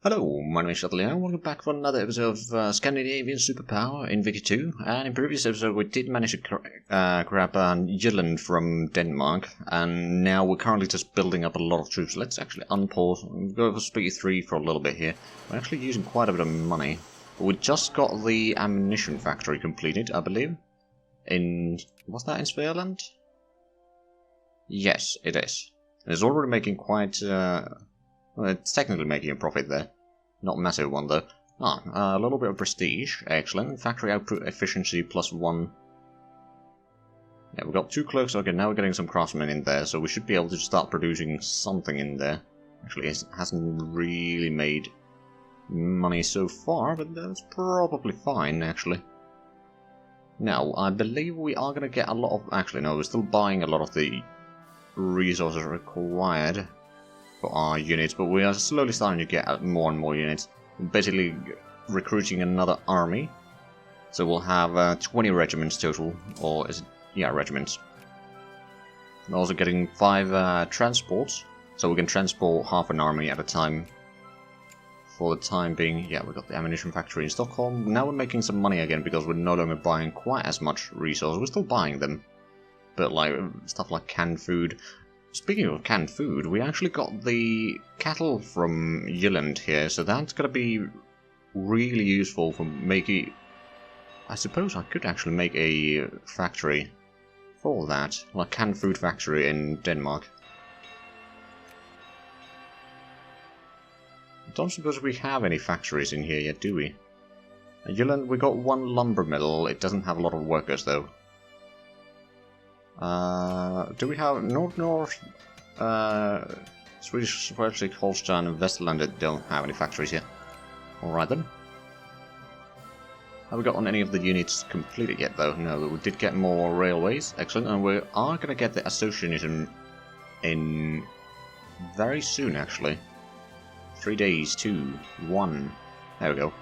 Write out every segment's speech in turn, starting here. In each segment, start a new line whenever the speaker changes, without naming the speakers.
Hello, my name is Ep11. Welcome back for another episode of Scandinavian Superpower in Vicky 2. And in previous episode we did manage to grab Jutland from Denmark, and now we're currently just building up a lot of troops. Let's actually unpause and go for speed 3 for a little bit here. We're actually using quite a bit of money. We just got the ammunition factory completed, I believe. Was that in Sverige? Yes, it is. It's already making quite... well, it's technically making a profit there. Not a massive one, though. A little bit of prestige. Excellent. Factory output efficiency +1. Yeah, we've got 2 clerks. Okay, now we're getting some craftsmen in there, so we should be able to start producing something in there. Actually, it hasn't really made money so far, but that's probably fine, actually. Now, I believe we are going to get a lot of... Actually, no, we're still buying a lot of the resources required for our units, but we are slowly starting to get more and more units. We're basically recruiting another army, so we'll have 20 regiments total, or is it? Yeah, regiments. We're also getting 5 transports, so we can transport half an army at a time. For the time being, yeah, we got the ammunition factory in Stockholm. Now we're making some money again because we're no longer buying quite as much resources. We're still buying them, but like stuff like canned food. Speaking of canned food, we actually got the cattle from Jutland here, so that's going to be really useful for making... I suppose I could actually make a factory for that, like canned food factory in Denmark. I don't suppose we have any factories in here yet, do we? In Jutland, we got 1 lumber mill. It doesn't have a lot of workers, though. Do we have North, Swedish, Schleswig-Holstein and Westerland don't have any factories here. Alright then. Have we got on any of the units completed yet though? No, but we did get more railways. Excellent, and we are going to get the associationism in very soon actually. 3 days, 2, 1. There we go.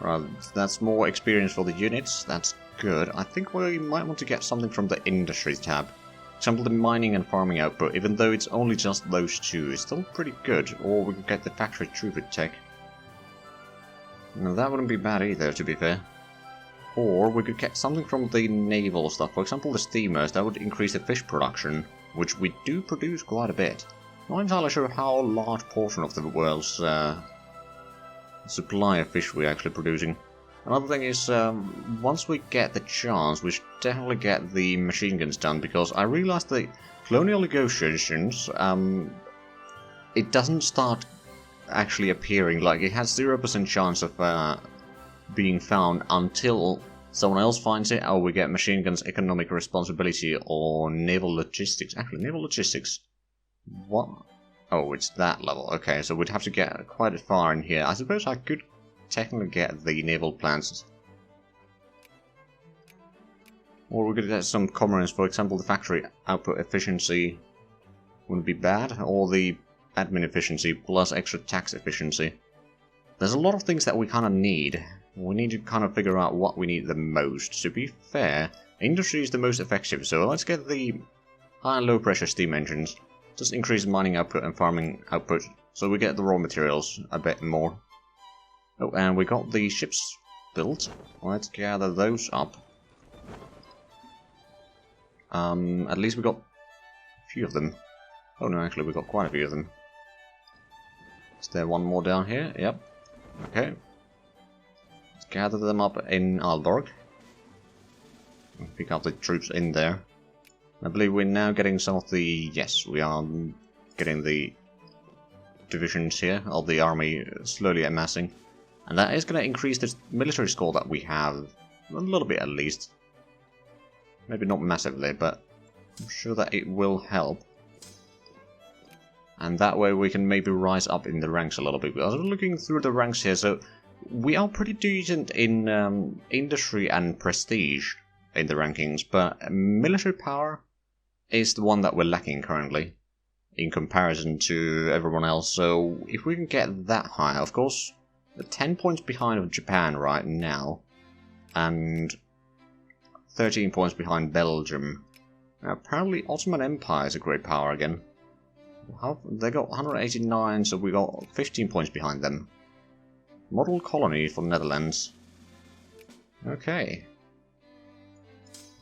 Right, that's more experience for the units. That's good. I think we might want to get something from the industry tab. For example, the mining and farming output, even though it's only just those 2, it's still pretty good. Or we could get the factory throughput tech. Now that wouldn't be bad either, to be fair. Or we could get something from the naval stuff. For example, the steamers, that would increase the fish production, which we do produce quite a bit. Not entirely sure how large portion of the world's supply of fish we're actually producing. Another thing is, once we get the chance, we should definitely get the machine guns done, because I realized the colonial negotiations, it doesn't start actually appearing, like it has 0% chance of being found until someone else finds it, or we get machine guns, economic responsibility, or naval logistics. Actually, naval logistics. What? Oh, it's that level. Okay, so we'd have to get quite far in here. I suppose I could technically get the naval plans. Or we could get some commerce, for example, the factory output efficiency wouldn't be bad, or the admin efficiency plus extra tax efficiency. There's a lot of things that we kind of need. We need to kind of figure out what we need the most. To be fair, industry is the most effective, so let's get the high and low pressure steam engines. Just increase mining output and farming output, so we get the raw materials a bit more. Oh, and we got the ships built. Let's gather those up. At least we got a few of them. Oh no, actually we got quite a few of them. Is there one more down here? Yep. Okay. Let's gather them up in Aalborg. Pick up the troops in there. I believe we're now getting some of the... Yes, we are getting the divisions here of the army slowly amassing. And that is going to increase the military score that we have a little bit at least. Maybe not massively, but I'm sure that it will help. And that way we can maybe rise up in the ranks a little bit. I was looking through the ranks here, so we are pretty decent in industry and prestige in the rankings, but military power is the one that we're lacking currently in comparison to everyone else. So if we can get that high, of course, 10 points behind of Japan right now, and 13 points behind Belgium. Now, apparently Ottoman Empire is a great power again. They got 189, so we got 15 points behind them. Model colony for Netherlands. Okay.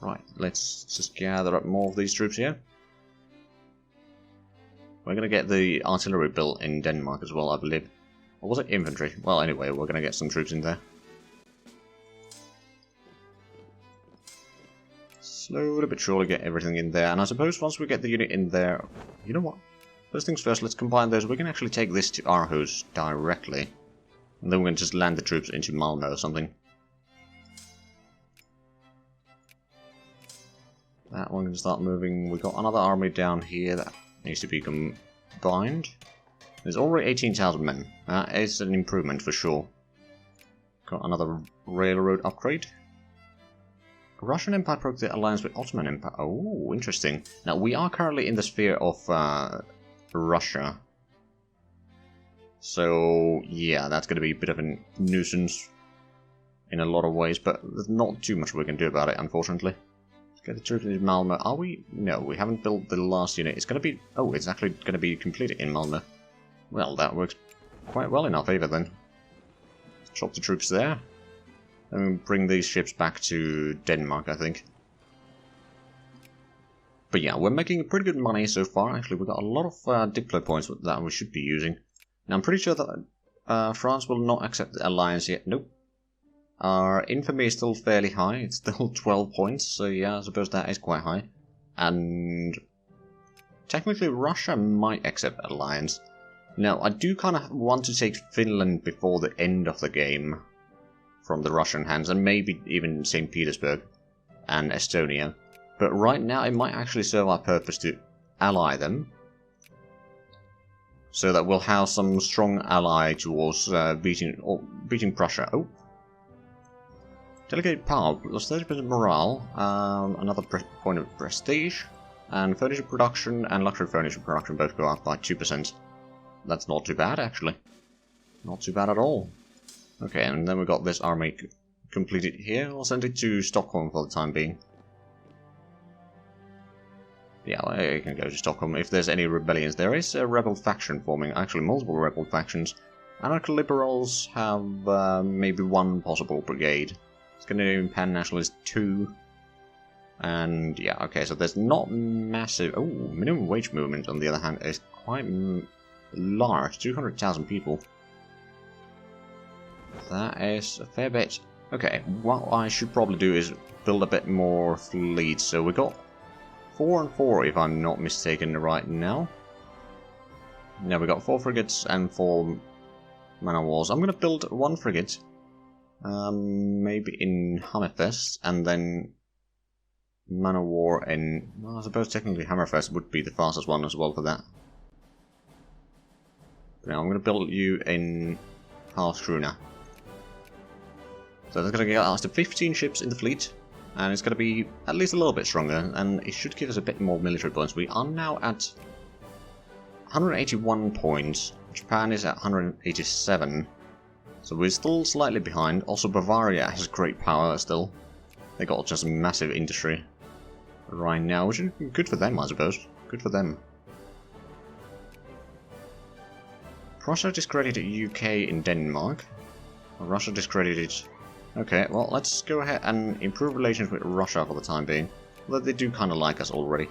Right, let's just gather up more of these troops here. We're going to get the artillery built in Denmark as well, I believe. Or was it infantry? Well, anyway, we're going to get some troops in there. Slowly but surely get everything in there. And I suppose once we get the unit in there... You know what? First things first, let's combine those. We can actually take this to Aarhus directly. And then we can just land the troops into Malmö or something. That one can start moving. We've got another army down here that needs to be combined. There's already 18,000 men. That is an improvement for sure. Got another railroad upgrade. Russian Empire broke the alliance with Ottoman Empire. Oh, interesting. Now, we are currently in the sphere of Russia. So, yeah, that's going to be a bit of a nuisance in a lot of ways, but there's not too much we can do about it, unfortunately. Let's get the troops into Malmö. Are we? No, we haven't built the last unit. It's going to be... Oh, it's actually going to be completed in Malmö. Well, that works quite well in our favour then. Drop the troops there. And bring these ships back to Denmark, I think. But yeah, we're making pretty good money so far. Actually, we've got a lot of Diplo points that we should be using. Now, I'm pretty sure that France will not accept the alliance yet. Nope. Our infamy is still fairly high. It's still 12 points, so yeah, I suppose that is quite high. And technically, Russia might accept alliance. Now, I do kind of want to take Finland before the end of the game from the Russian hands, and maybe even St. Petersburg and Estonia. But right now, it might actually serve our purpose to ally them, so that we'll have some strong ally towards beating Prussia. Oh, delegated power plus 30% morale, another point of prestige, and furniture production and luxury furniture production both go up by 2%. That's not too bad, actually. Not too bad at all. Okay, and then we got this army completed here. I'll send it to Stockholm for the time being. Yeah, I can go to Stockholm if there's any rebellions. There is a rebel faction forming, actually multiple rebel factions. Anarcho-liberals have maybe one possible brigade. Scandinavian pan-nationalists 2. And yeah, okay, so there's not massive... Oh, minimum wage movement on the other hand is quite large, 200,000 people. That is a fair bit. Okay, what I should probably do is build a bit more fleets. So we got 4 and 4, if I'm not mistaken, right now. Now we got 4 frigates and 4 man of wars. I'm going to build 1 frigate, maybe in Hammerfest, and then man of war in... Well, I suppose technically Hammerfest would be the fastest one as well for that. But now I'm going to build you in Karlskrona. So that's going to get us to 15 ships in the fleet, and it's going to be at least a little bit stronger, and it should give us a bit more military points. We are now at 181 points, Japan is at 187, so we're still slightly behind. Also Bavaria has great power still. They got just massive industry right now, which is good for them, I suppose. Good for them. Prussia discredited UK in Denmark. Russia discredited... Okay, well, let's go ahead and improve relations with Russia for the time being. Although they do kind of like us already.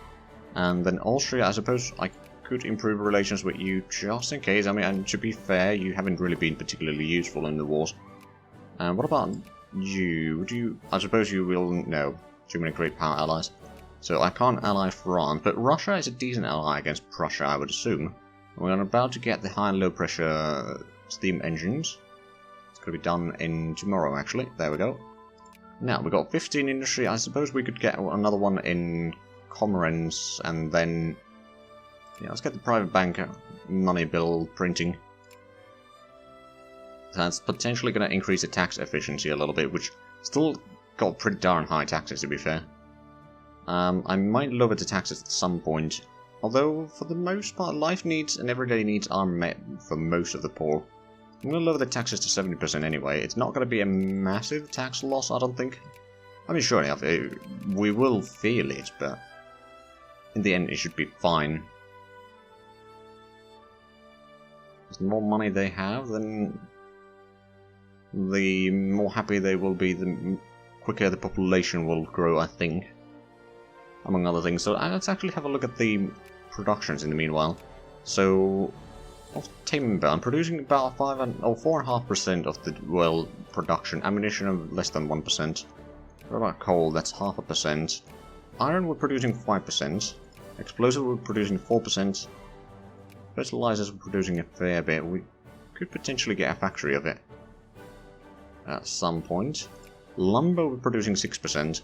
And then Austria, I suppose I could improve relations with you just in case. I mean, and to be fair, you haven't really been particularly useful in the wars. And what about you? Would you... I suppose you will... No. Too many great power allies. So I can't ally France, but Russia is a decent ally against Prussia, I would assume. We're about to get the high and low pressure steam engines. It's going to be done in tomorrow, actually. There we go. Now, we've got 15 industry. I suppose we could get another one in Comoros, and then... Yeah, let's get the private bank money bill printing. That's potentially going to increase the tax efficiency a little bit, which still got pretty darn high taxes, to be fair. I might lower the taxes at some point. Although, for the most part, life needs and everyday needs are met for most of the poor. I'm going to lower the taxes to 70% anyway. It's not going to be a massive tax loss, I don't think. I mean, sure enough, we will feel it, but in the end it should be fine. The more money they have, then the more happy they will be, the quicker the population will grow, I think. Among other things. So let's actually have a look at the productions in the meanwhile. So, of timber, I'm producing about 4.5% of the world production. Ammunition of less than 1%. What about coal? That's 0.5%. Iron we're producing 5%. Explosive we're producing 4%. Fertilizers we're producing a fair bit. We could potentially get a factory of it at some point. Lumber we're producing 6%.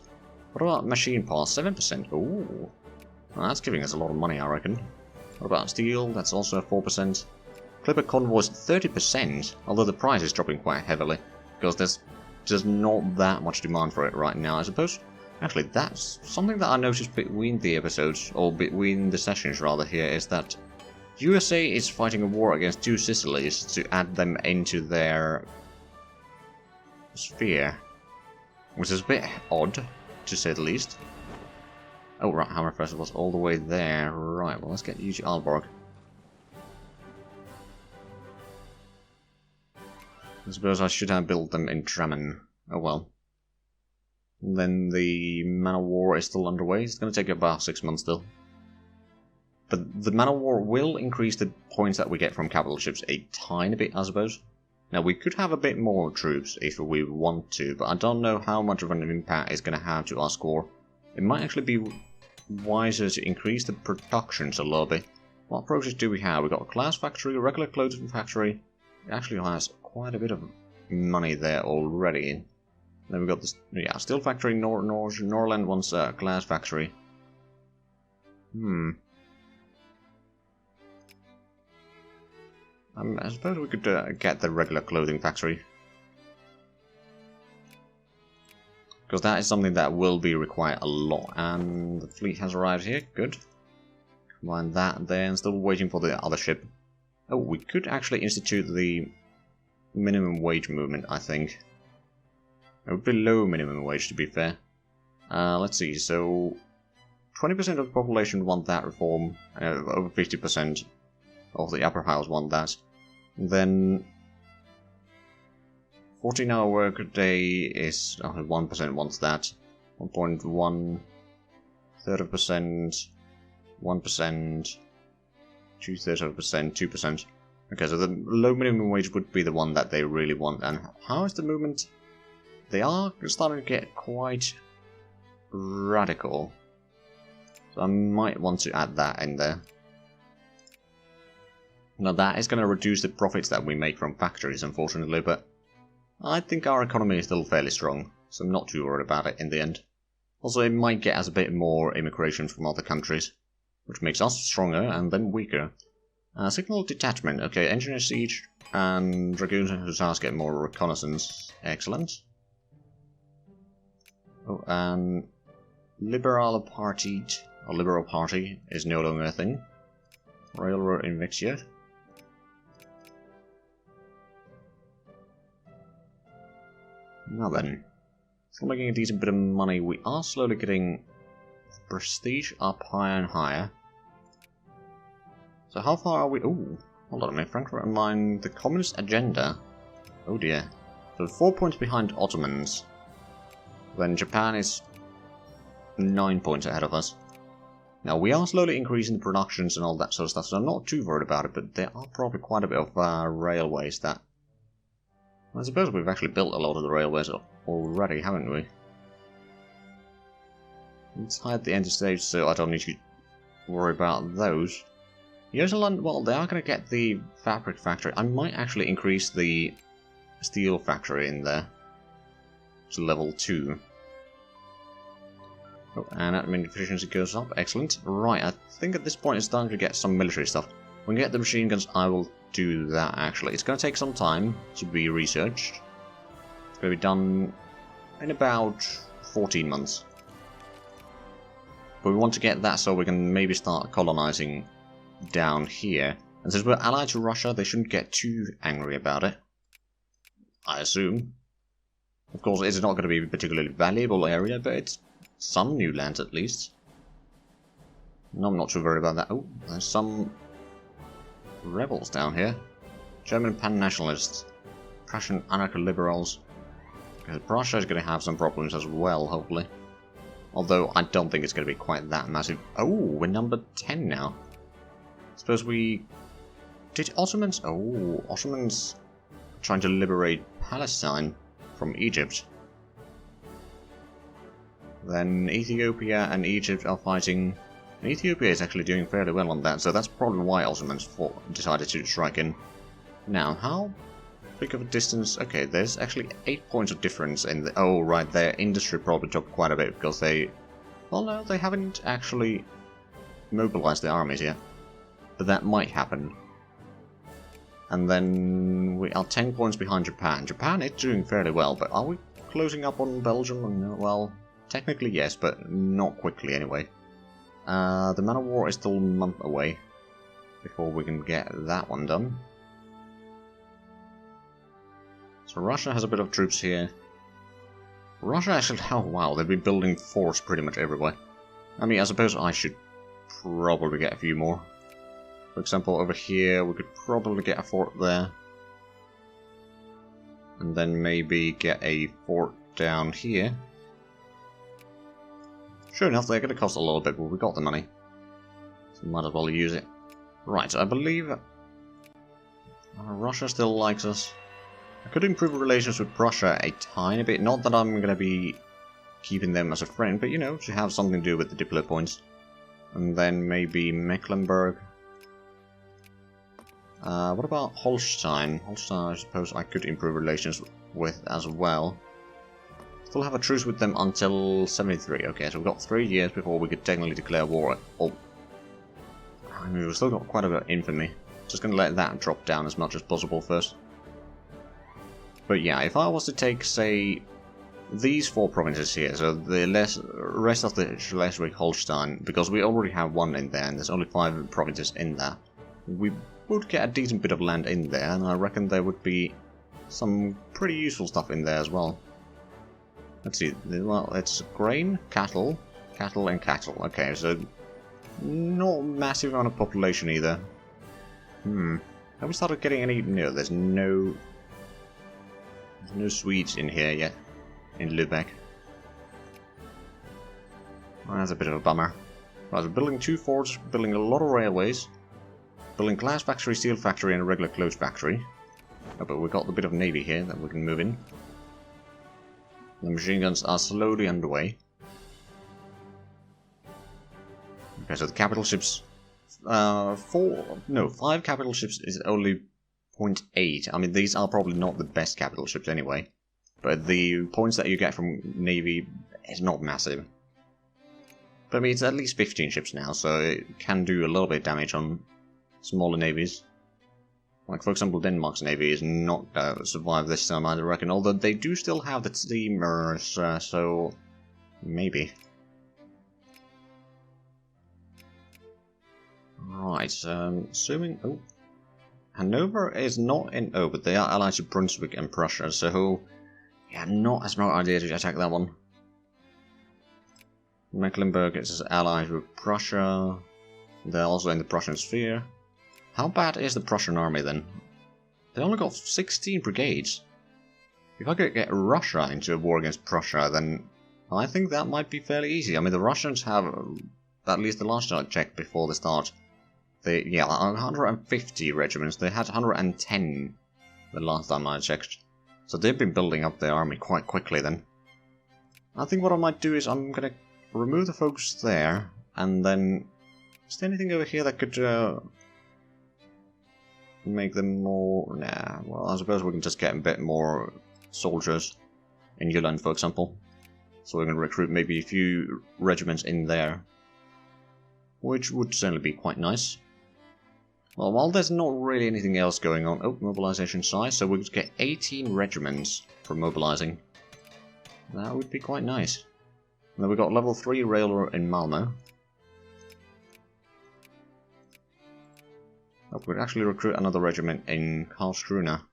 What about machine parts? 7%. Ooh. Well, that's giving us a lot of money, I reckon. What about steel? That's also 4%. Clipper convoys 30%, although the price is dropping quite heavily, because there's just not that much demand for it right now, I suppose. Actually, that's something that I noticed between the episodes, or between the sessions rather here, is that USA is fighting a war against two Sicilies to add them into their sphere, which is a bit odd, to say the least. Oh, right, Hammer Festival's all the way there. Right, well, let's get you to Aalborg. I suppose I should have built them in Drammen. Oh well. And then the Man of War is still underway. It's going to take about 6 months still. But the Man of War will increase the points that we get from capital ships a tiny bit, I suppose. Now, we could have a bit more troops if we want to, but I don't know how much of an impact it's going to have to our score. It might actually be wiser to increase the productions a little bit. What approaches do we have? We've got a glass factory, a regular clothing factory. It actually has quite a bit of money there already. Then we've got this, yeah, steel factory, Norland wants a glass factory. I suppose we could get the regular clothing factory. Because that is something that will be required a lot. And the fleet has arrived here. Good. Combine that there and still waiting for the other ship. Oh, we could actually institute the minimum wage movement, I think. It would be low minimum wage, to be fair. Let's see, so 20% of the population want that reform. Over 50% of the upper house want that. Then 14-hour work day is 1% wants that. 1.1, 30%, 1%, 2/3%, 2%. Okay, so the low minimum wage would be the one that they really want. And how is the movement? They are starting to get quite radical. So I might want to add that in there. Now that is going to reduce the profits that we make from factories, unfortunately, but I think our economy is still fairly strong, so I'm not too worried about it in the end. Also, it might get us a bit more immigration from other countries, which makes us stronger and them weaker. Signal detachment. Okay, engineer siege and dragoons and hussars get more reconnaissance. Excellent. Oh, and liberal party is no longer a thing. Railroad in Vexia. Now then, still making a decent bit of money. We are slowly getting prestige up higher and higher. So how far are we? Ooh, hold on a minute. Frankfurt and mine, the communist agenda. Oh dear. So 4 points behind Ottomans. Then Japan is 9 points ahead of us. Now we are slowly increasing the productions and all that sort of stuff, so I'm not too worried about it, but there are probably quite a bit of railways that... I suppose we've actually built a lot of the railways already, haven't we? Let's hide the interstate so I don't need to worry about those. New well, they are going to get the fabric factory. I might actually increase the steel factory in there to level 2. Oh, and admin efficiency goes up. Excellent. Right, I think at this point it's time to get some military stuff. When we get the machine guns, I will do that actually. It's going to take some time to be researched. It's going to be done in about 14 months. But we want to get that so we can maybe start colonizing down here. And since we're allied to Russia, they shouldn't get too angry about it. I assume. Of course, it's not going to be a particularly valuable area, but it's some new land at least. No, I'm not too worried about that. Oh, there's some rebels down here. German pan-nationalists. Prussian anarcho-liberals. Because Prussia is going to have some problems as well, hopefully. Although, I don't think it's going to be quite that massive. Oh, we're number 10 now. Suppose we... Did Ottomans... Oh, Ottomans trying to liberate Palestine from Egypt. Then Ethiopia and Egypt are fighting... And Ethiopia is actually doing fairly well on that, so that's probably why Ottomans decided to strike in. Now, how big of a distance... Okay, there's actually 8 points of difference in the... Oh, right, their industry probably dropped quite a bit, because they... Well, no, they haven't actually mobilized the armies yet. But that might happen. And then we are 10 points behind Japan. Japan is doing fairly well, but are we closing up on Belgium? Well, technically yes, but not quickly anyway. The Man of War is still a month away before we can get that one done. So Russia has a bit of troops here. Russia actually... Oh wow, they've been building forts pretty much everywhere. I mean, I suppose I should probably get a few more. For example, over here, we could probably get a fort there. And then maybe get a fort down here. Sure enough, they're going to cost a little bit, but we got the money. So might as well use it. Right, I believe... Russia still likes us. I could improve relations with Prussia a tiny bit. Not that I'm going to be keeping them as a friend, but you know, to have something to do with the diplomat points. And then maybe Mecklenburg. What about Holstein? Holstein, I suppose I could improve relations with as well. Still have a truce with them until 73. Okay, so we've got 3 years before we could technically declare war. Oh, I mean, we've still got quite a bit of infamy. Just going to let that drop down as much as possible first. But yeah, if I was to take, say, these 4 provinces here, so the rest of the Schleswig-Holstein, because we already have 1 in there, and there's only 5 provinces in there, we would get a decent bit of land in there, and I reckon there would be some pretty useful stuff in there as well. Let's see, well, it's grain, cattle, and cattle. Okay, so not a massive amount of population either. Have we started getting any... No, there's no Swedes in here yet, in Lübeck. Well, that's a bit of a bummer. Right, we're building 2 forts, building a lot of railways, building glass factory, steel factory, and a regular clothes factory. Oh, but we've got a bit of navy here that we can move in. The machine guns are slowly underway. Okay, so the capital ships... 5 capital ships is only 0.8. I mean, these are probably not the best capital ships anyway. But the points that you get from Navy is not massive. But I mean, it's at least 15 ships now, so it can do a little bit of damage on smaller navies. Like, for example, Denmark's navy is not survived this time, I reckon. Although they do still have the steamers, so maybe. Right, assuming... Oh, Hanover is not in... Oh, but they are allied to Brunswick and Prussia, so... Yeah, not a smart idea to attack that one. Mecklenburg is allied with Prussia. They're also in the Prussian sphere. How bad is the Prussian army then? They only got 16 brigades. If I could get Russia into a war against Prussia, then I think that might be fairly easy. I mean, the Russians have, at least the last time I checked before the start, they, yeah, 150 regiments. They had 110 the last time I checked. So they've been building up their army quite quickly then. I think what I might do is I'm going to remove the folks there, and then... Is there anything over here that could make them more... Nah, well, I suppose we can just get a bit more soldiers in Jutland, for example. So we can recruit maybe a few regiments in there, which would certainly be quite nice. Well, while there's not really anything else going on... Oh, mobilization size, so we could get 18 regiments for mobilizing. That would be quite nice. And then we've got level 3 railroad in Malmö. Oh, we could actually recruit another regiment in Karlskrona.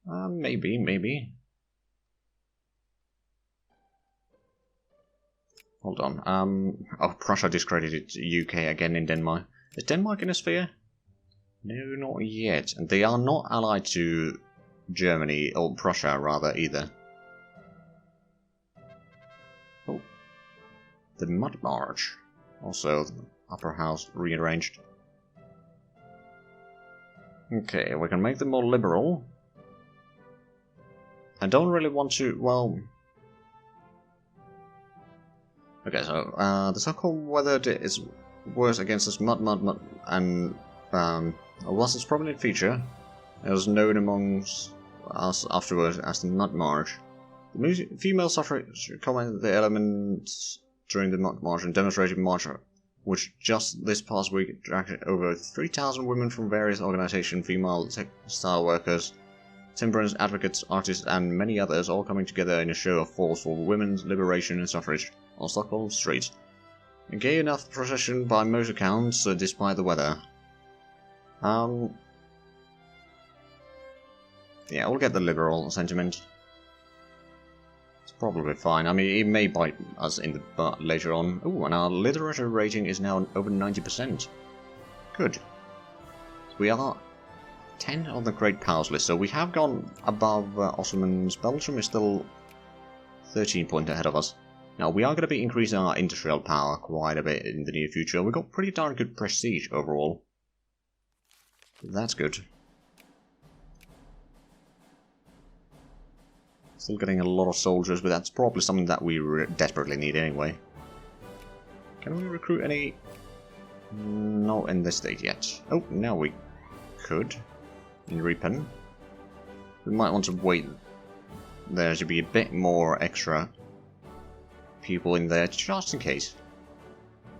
Maybe. Hold on. Oh, Prussia discredited UK again in Denmark. Is Denmark in a sphere? No, not yet. And they are not allied to Germany, or Prussia rather, either. Oh. The Mud March. Also, the upper house rearranged. Okay, we can make them more liberal. I don't really want to, well... Okay, so, the so-called weather is worse against this mud, and, whilst it's probably a feature, it was known amongst us afterwards as the Mud March. The female suffrage commented the elements during the Mud March and demonstrated march, which just this past week attracted over 3,000 women from various organizations, female textile workers, temperance advocates, artists, and many others, all coming together in a show of force for women's liberation and suffrage on Stockholm streets. A gay enough procession by most accounts, despite the weather. Yeah, we'll get the liberal sentiment. It's probably fine. I mean, it may bite us in the butt later on. Ooh, and our literature rating is now over 90%. Good. So we are 10 on the Great Powers list, so we have gone above Ottomans. Belgium is still 13 points ahead of us. Now, we are going to be increasing our industrial power quite a bit in the near future. We've got pretty darn good prestige overall. That's good. Still getting a lot of soldiers, but that's probably something that we desperately need anyway. Can we recruit any? Not in this state yet. Oh, now we could. In Ripon. We might want to wait. There should be a bit more extra people in there, just in case.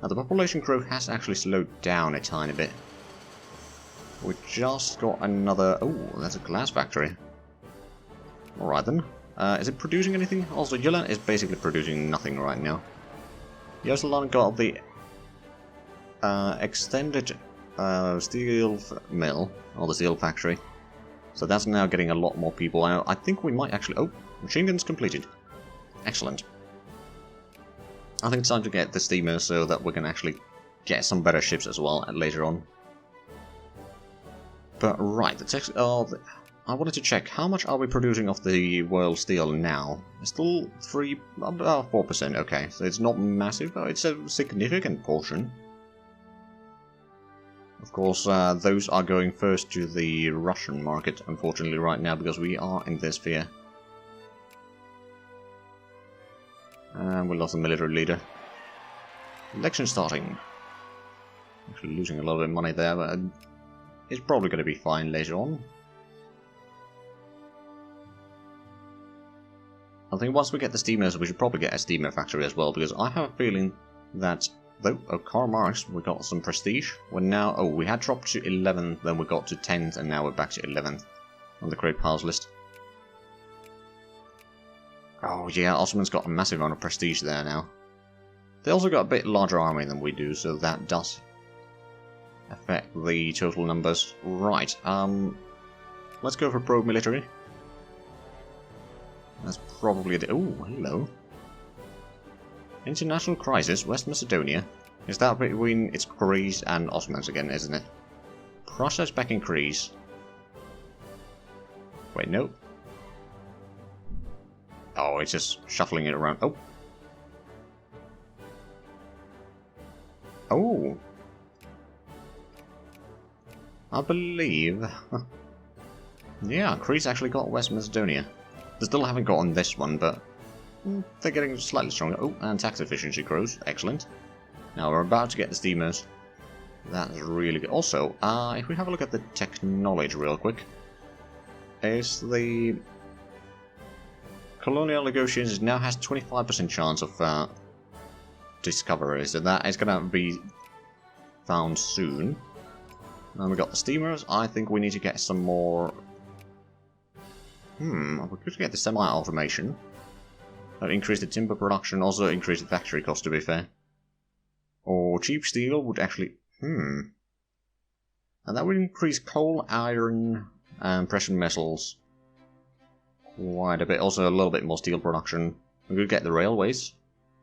Now, the population growth has actually slowed down a tiny bit. We just got another... Oh, that's a glass factory. Alright then. Is it producing anything? Also, Jylland is basically producing nothing right now. Jylland got the extended steel mill, or the steel factory. So that's now getting a lot more people. I think we might actually... Oh, machine guns completed. Excellent. I think it's time to get the steamer so that we can actually get some better ships as well later on. But right, the text... I wanted to check, how much are we producing of the world steel now? It's still 4%, okay. So it's not massive, but it's a significant portion. Of course, those are going first to the Russian market, unfortunately, right now, because we are in this sphere. And we lost the military leader. Election starting. Actually losing a lot of money there, but it's probably going to be fine later on. I think once we get the steamers, we should probably get a steamer factory as well, because I have a feeling that, though, Karl Marx, we got some prestige. We're now, oh, we had dropped to 11th, then we got to 10th, and now we're back to 11th on the Great Powers list. Oh yeah, Ottoman's got a massive amount of prestige there now. They also got a bit larger army than we do, so that does affect the total numbers. Right, let's go for pro-military. That's probably the... Oh, hello. International crisis, West Macedonia. Is that between it's Greece and Ottomans again, isn't it? Prussia's back in Greece. Wait, no. Oh, it's just shuffling it around. Oh. Oh. I believe... Yeah, Greece actually got West Macedonia. They still haven't gotten this one, but they're getting slightly stronger. Oh, and tax efficiency grows. Excellent. Now we're about to get the steamers. That's really good. Also, if we have a look at the technology real quick, is the colonial negotiations now has 25% chance of discovery, so that is going to be found soon. And we got the steamers. I think we need to get some more... we could get the semi-automation. That would increase the timber production, also increase the factory cost, to be fair. Or cheap steel would actually... And that would increase coal, iron, and precious metals quite a bit. Also a little bit more steel production. We could get the railways.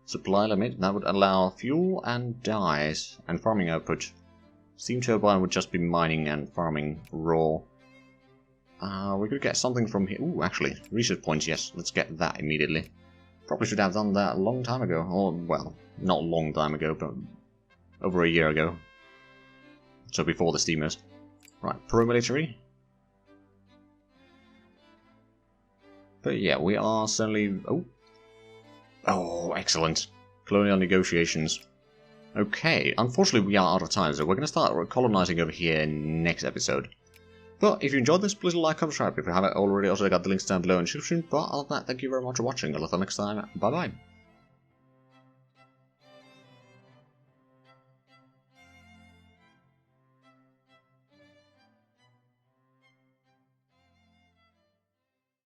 Supply limit, that would allow fuel and dyes, and farming output. Steam turbine would just be mining and farming raw. We could get something from here. Ooh, actually, research points, yes. Let's get that immediately. Probably should have done that a long time ago. Or, well, not a long time ago, but over a year ago. So before the steamers. Right, pro-military. But yeah, we are certainly... Oh! Oh, excellent. Colonial negotiations. Okay, unfortunately we are out of time, so we're going to start colonizing over here next episode. But if you enjoyed this, please like, comment, subscribe if you haven't already. Also, I got the links down below in the description. But other than that, thank you very much for watching. I'll see you next time. Bye bye.